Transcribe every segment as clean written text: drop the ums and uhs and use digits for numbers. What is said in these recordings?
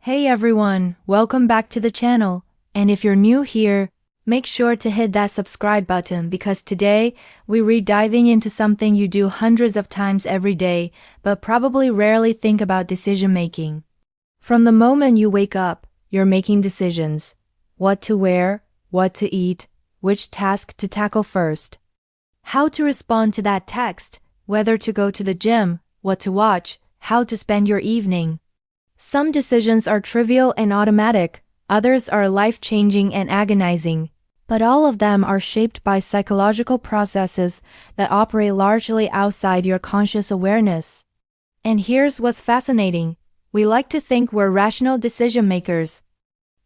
Hey everyone, welcome back to the channel. And if you're new here, make sure to hit that subscribe button because today we're diving into something you do hundreds of times every day, but probably rarely think about decision making. From the moment you wake up, you're making decisions. What to wear, what to eat, which task to tackle first. How to respond to that text, whether to go to the gym, what to watch, how to spend your evening. Some decisions are trivial and automatic, others are life-changing and agonizing, but all of them are shaped by psychological processes that operate largely outside your conscious awareness. And here's what's fascinating. We like to think we're rational decision makers,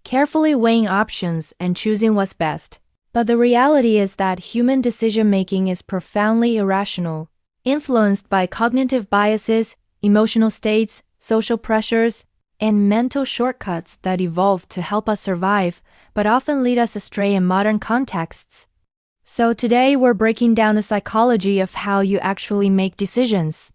carefully weighing options and choosing what's best. But the reality is that human decision-making is profoundly irrational, influenced by cognitive biases, emotional states, social pressures, and mental shortcuts that evolved to help us survive, but often lead us astray in modern contexts. So today we're breaking down the psychology of how you actually make decisions,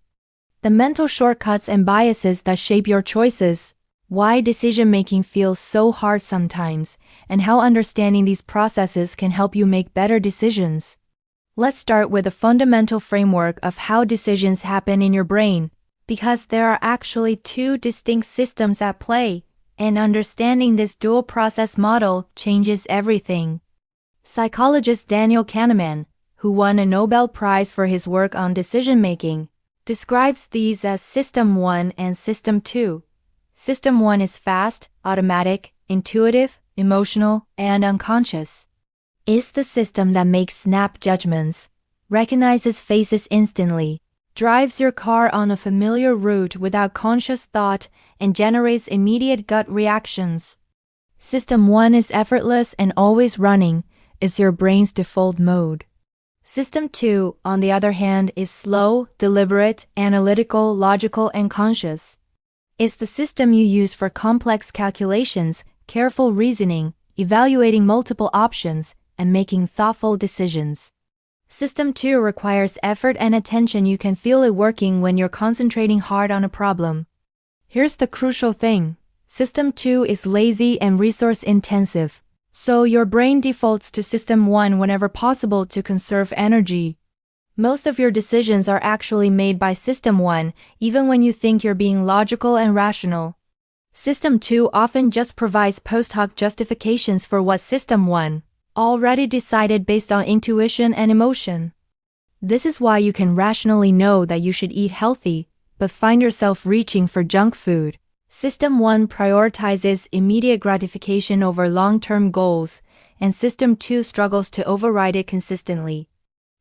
the mental shortcuts and biases that shape your choices, why decision-making feels so hard sometimes, and how understanding these processes can help you make better decisions. Let's start with a fundamental framework of how decisions happen in your brain, because there are actually two distinct systems at play, and understanding this dual process model changes everything. Psychologist Daniel Kahneman, who won a Nobel Prize for his work on decision-making, describes these as System 1 and System 2. System 1 is fast, automatic, intuitive, emotional, and unconscious. It's the system that makes snap judgments, recognizes faces instantly, drives your car on a familiar route without conscious thought, and generates immediate gut reactions. System 1 is effortless and always running, is your brain's default mode. System 2, on the other hand, is slow, deliberate, analytical, logical, and conscious. It's the system you use for complex calculations, careful reasoning, evaluating multiple options, and making thoughtful decisions. System 2 requires effort and attention. You can feel it working when you're concentrating hard on a problem. Here's the crucial thing. System 2 is lazy and resource-intensive, so your brain defaults to System 1 whenever possible to conserve energy. Most of your decisions are actually made by System 1, even when you think you're being logical and rational. System 2 often just provides post hoc justifications for what System 1 already decided based on intuition and emotion. This is why you can rationally know that you should eat healthy, but find yourself reaching for junk food. System 1 prioritizes immediate gratification over long-term goals, and System 2 struggles to override it consistently.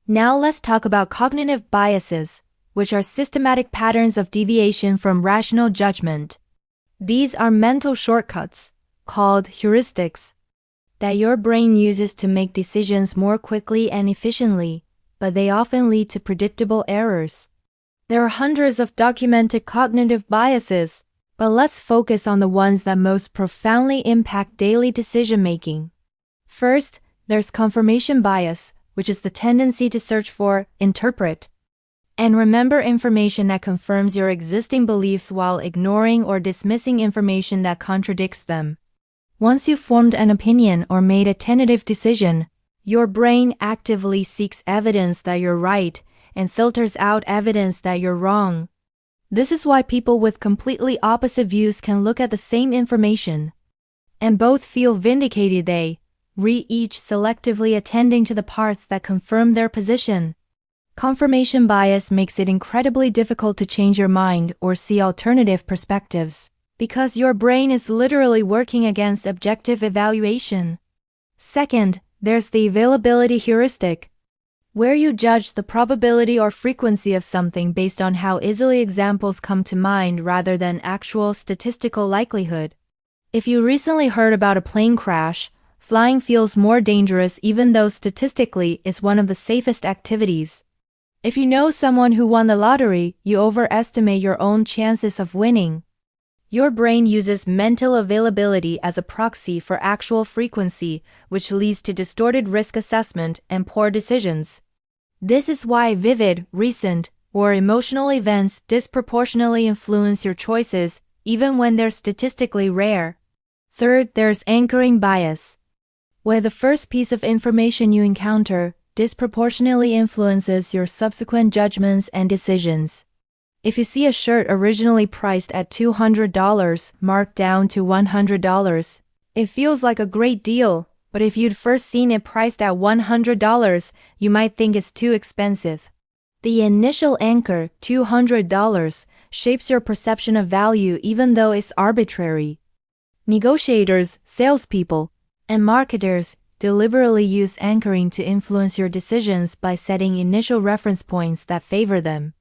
Now let's talk about cognitive biases, which are systematic patterns of deviation from rational judgment. These are mental shortcuts, called heuristics, that your brain uses to make decisions more quickly and efficiently, but they often lead to predictable errors. There are hundreds of documented cognitive biases, but let's focus on the ones that most profoundly impact daily decision-making. First, there's confirmation bias, which is the tendency to search for, interpret, and remember information that confirms your existing beliefs while ignoring or dismissing information that contradicts them. Once you've formed an opinion or made a tentative decision, your brain actively seeks evidence that you're right and filters out evidence that you're wrong. This is why people with completely opposite views can look at the same information and both feel vindicated. They each selectively attending to the parts that confirm their position. Confirmation bias makes it incredibly difficult to change your mind or see alternative perspectives, because your brain is literally working against objective evaluation. Second, there's the availability heuristic, where you judge the probability or frequency of something based on how easily examples come to mind rather than actual statistical likelihood. If you recently heard about a plane crash, flying feels more dangerous even though statistically it's one of the safest activities. If you know someone who won the lottery, you overestimate your own chances of winning. Your brain uses mental availability as a proxy for actual frequency, which leads to distorted risk assessment and poor decisions. This is why vivid, recent, or emotional events disproportionately influence your choices, even when they're statistically rare. Third, there's anchoring bias, where the first piece of information you encounter disproportionately influences your subsequent judgments and decisions. If you see a shirt originally priced at $200 marked down to $100, it feels like a great deal, but if you'd first seen it priced at $100, you might think it's too expensive. The initial anchor, $200, shapes your perception of value even though it's arbitrary. Negotiators, salespeople, and marketers deliberately use anchoring to influence your decisions by setting initial reference points that favor them.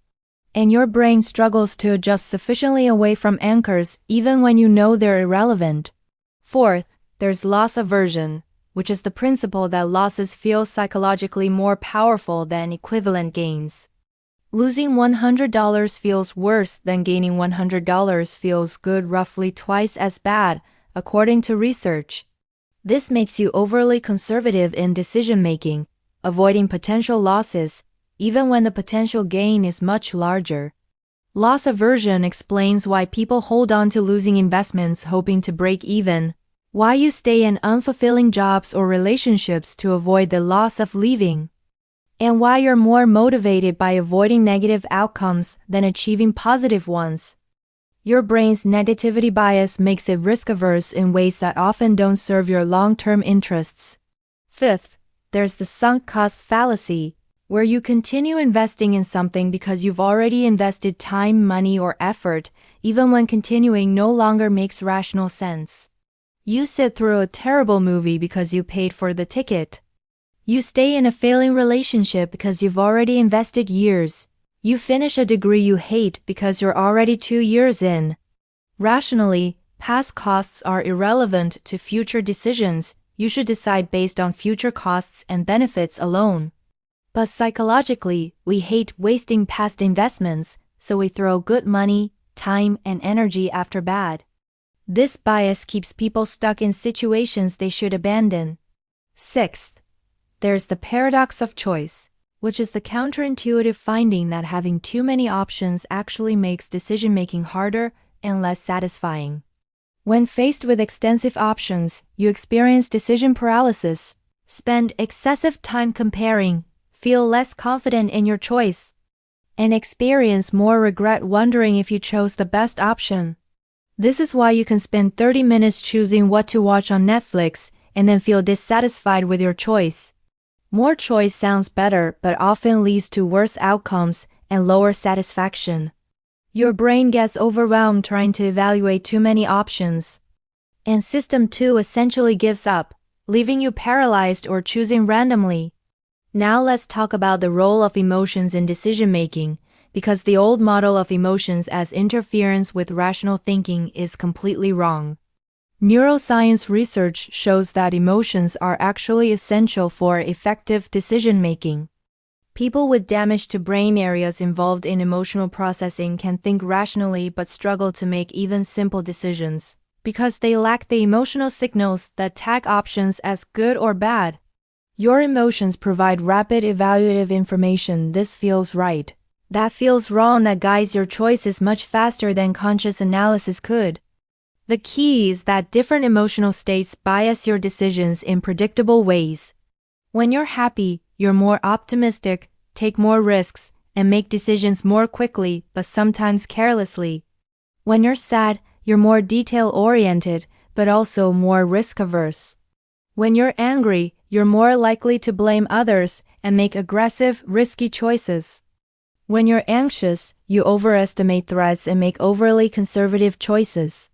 And your brain struggles to adjust sufficiently away from anchors even when you know they're irrelevant. Fourth, there's loss aversion, which is the principle that losses feel psychologically more powerful than equivalent gains. Losing $100 feels worse than gaining $100 feels good, roughly twice as bad, according to research. This makes you overly conservative in decision-making, avoiding potential losses, even when the potential gain is much larger. Loss aversion explains why people hold on to losing investments hoping to break even, why you stay in unfulfilling jobs or relationships to avoid the loss of leaving, and why you're more motivated by avoiding negative outcomes than achieving positive ones. Your brain's negativity bias makes it risk-averse in ways that often don't serve your long-term interests. Fifth, there's the sunk cost fallacy, where you continue investing in something because you've already invested time, money, or effort, even when continuing no longer makes rational sense. You sit through a terrible movie because you paid for the ticket. You stay in a failing relationship because you've already invested years. You finish a degree you hate because you're already 2 years in. Rationally, past costs are irrelevant to future decisions. You should decide based on future costs and benefits alone. But psychologically, we hate wasting past investments, so we throw good money, time, and energy after bad. This bias keeps people stuck in situations they should abandon. Sixth, there's the paradox of choice, which is the counterintuitive finding that having too many options actually makes decision-making harder and less satisfying. When faced with extensive options, you experience decision paralysis, spend excessive time comparing, feel less confident in your choice, and experience more regret wondering if you chose the best option. This is why you can spend 30 minutes choosing what to watch on Netflix and then feel dissatisfied with your choice. More choice sounds better, but often leads to worse outcomes and lower satisfaction. Your brain gets overwhelmed trying to evaluate too many options. And System 2 essentially gives up, leaving you paralyzed or choosing randomly. Now let's talk about the role of emotions in decision-making, because the old model of emotions as interference with rational thinking is completely wrong. Neuroscience research shows that emotions are actually essential for effective decision-making. People with damage to brain areas involved in emotional processing can think rationally but struggle to make even simple decisions, because they lack the emotional signals that tag options as good or bad. Your emotions provide rapid evaluative information. This feels right. That feels wrong. That guides your choices much faster than conscious analysis could. The key is that different emotional states bias your decisions in predictable ways. When you're happy, you're more optimistic, take more risks, and make decisions more quickly, but sometimes carelessly. When you're sad, you're more detail-oriented, but also more risk-averse. When you're angry, you're more likely to blame others and make aggressive, risky choices. When you're anxious, you overestimate threats and make overly conservative choices.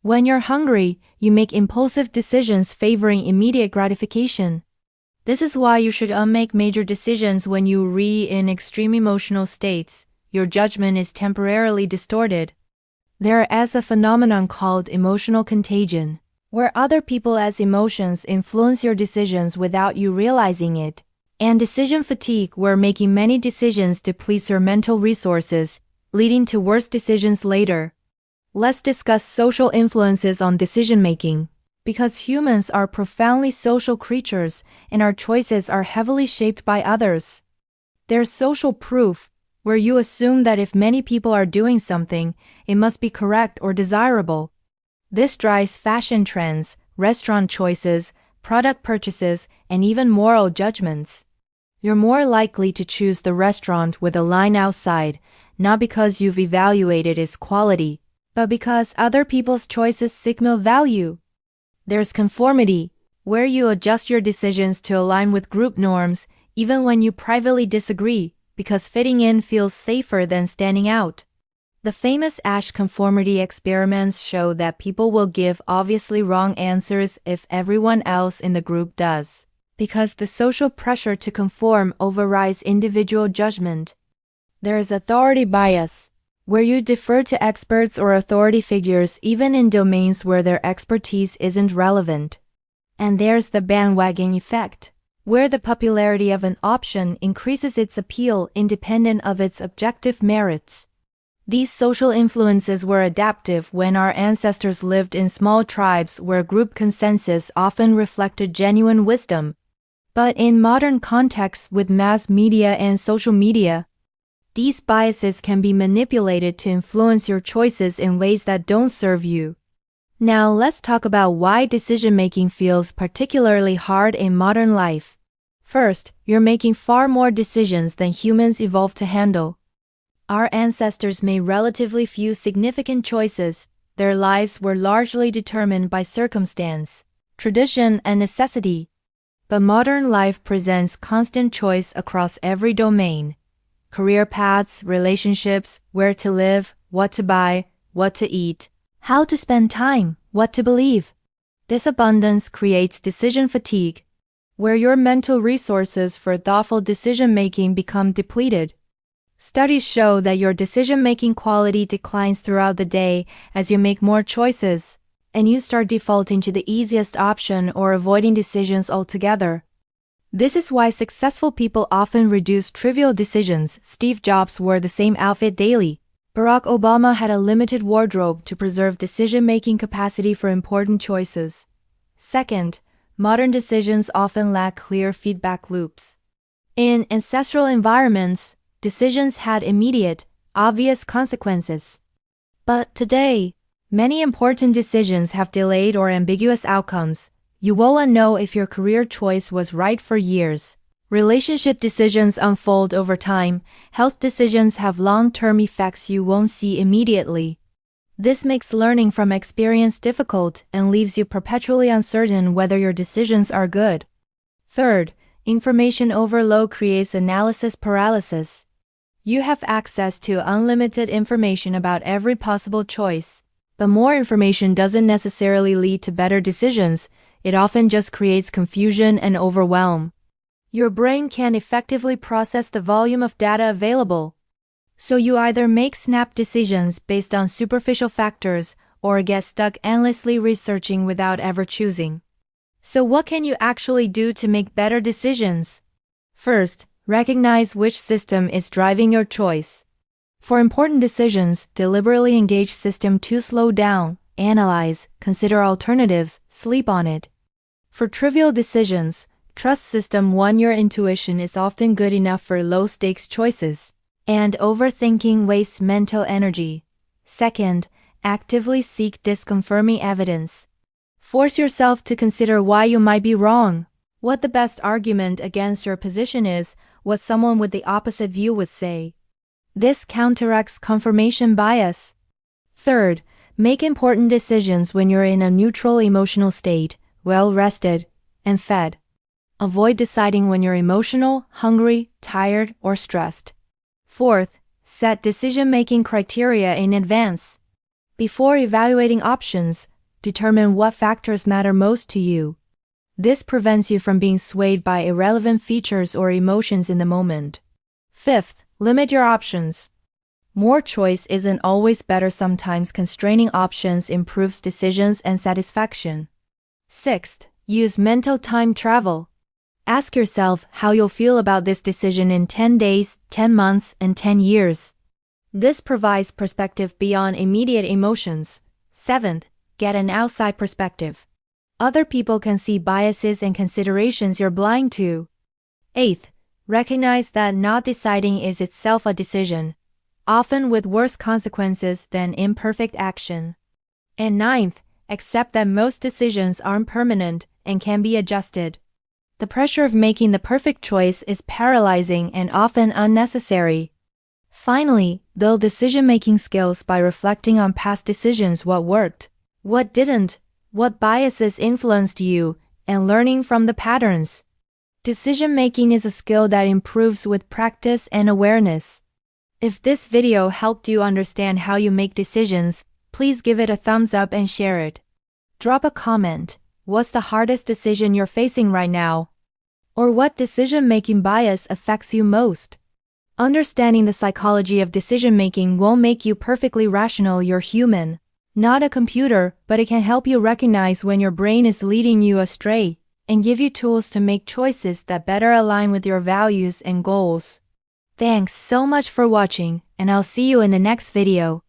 When you're hungry, you make impulsive decisions favoring immediate gratification. This is why you should make major decisions when you're in extreme emotional states. Your judgment is temporarily distorted. There is a phenomenon called emotional contagion, where other people's emotions influence your decisions without you realizing it, and decision fatigue, where making many decisions depletes your mental resources, leading to worse decisions later. Let's discuss social influences on decision-making. Because humans are profoundly social creatures and our choices are heavily shaped by others. There's social proof. where you assume that if many people are doing something, it must be correct or desirable. This drives fashion trends, restaurant choices, product purchases, and even moral judgments. You're more likely to choose the restaurant with a line outside, not because you've evaluated its quality, but because other people's choices signal value. There's conformity, where you adjust your decisions to align with group norms, even when you privately disagree, because fitting in feels safer than standing out. The famous Asch conformity experiments show that people will give obviously wrong answers if everyone else in the group does, because the social pressure to conform overrides individual judgment. There is authority bias, where you defer to experts or authority figures even in domains where their expertise isn't relevant. And there's the bandwagon effect, where the popularity of an option increases its appeal independent of its objective merits. These social influences were adaptive when our ancestors lived in small tribes where group consensus often reflected genuine wisdom. But in modern contexts with mass media and social media, these biases can be manipulated to influence your choices in ways that don't serve you. Now let's talk about why decision-making feels particularly hard in modern life. First, you're making far more decisions than humans evolved to handle. Our ancestors made relatively few significant choices. Their lives were largely determined by circumstance, tradition, and necessity. But modern life presents constant choice across every domain. Career paths, relationships, where to live, what to buy, what to eat, how to spend time, what to believe. This abundance creates decision fatigue, where your mental resources for thoughtful decision-making become depleted. Studies show that your decision-making quality declines throughout the day as you make more choices, and you start defaulting to the easiest option or avoiding decisions altogether. This is why successful people often reduce trivial decisions. Steve Jobs wore the same outfit daily. Barack Obama had a limited wardrobe to preserve decision-making capacity for important choices. Second, modern decisions often lack clear feedback loops. In ancestral environments, decisions had immediate, obvious consequences. But today, many important decisions have delayed or ambiguous outcomes. You won't know if your career choice was right for years. Relationship decisions unfold over time. Health decisions have long-term effects you won't see immediately. This makes learning from experience difficult and leaves you perpetually uncertain whether your decisions are good. Third, information overload creates analysis paralysis. You have access to unlimited information about every possible choice, but more information doesn't necessarily lead to better decisions. It often just creates confusion and overwhelm. Your brain can't effectively process the volume of data available. So you either make snap decisions based on superficial factors or get stuck endlessly researching without ever choosing. So what can you actually do to make better decisions? First, recognize which system is driving your choice. For important decisions, deliberately engage System 2. Slow down, analyze, consider alternatives, sleep on it. For trivial decisions, trust System 1. Your intuition is often good enough for low-stakes choices, and overthinking wastes mental energy. Second, actively seek disconfirming evidence. Force yourself to consider why you might be wrong, what the best argument against your position is, what someone with the opposite view would say. This counteracts confirmation bias. Third, make important decisions when you're in a neutral emotional state, well-rested, and fed. Avoid deciding when you're emotional, hungry, tired, or stressed. Fourth, set decision-making criteria in advance. Before evaluating options, determine what factors matter most to you. This prevents you from being swayed by irrelevant features or emotions in the moment. Fifth, limit your options. More choice isn't always better. Sometimes constraining options improves decisions and satisfaction. Sixth, use mental time travel. Ask yourself how you'll feel about this decision in 10 days, 10 months, and 10 years. This provides perspective beyond immediate emotions. Seventh, get an outside perspective. Other people can see biases and considerations you're blind to. Eighth, Recognize that not deciding is itself a decision, often with worse consequences than imperfect action. And ninth, accept that most decisions aren't permanent and can be adjusted. The pressure of making the perfect choice is paralyzing and often unnecessary. Finally, build decision-making skills by reflecting on past decisions, what worked, what didn't, what biases influenced you, and learning from the patterns. Decision-making is a skill that improves with practice and awareness. If this video helped you understand how you make decisions, please give it a thumbs up and share it. Drop a comment. What's the hardest decision you're facing right now? Or what decision-making bias affects you most? Understanding the psychology of decision-making won't make you perfectly rational. You're human, not a computer, but it can help you recognize when your brain is leading you astray and give you tools to make choices that better align with your values and goals. Thanks so much for watching, and I'll see you in the next video.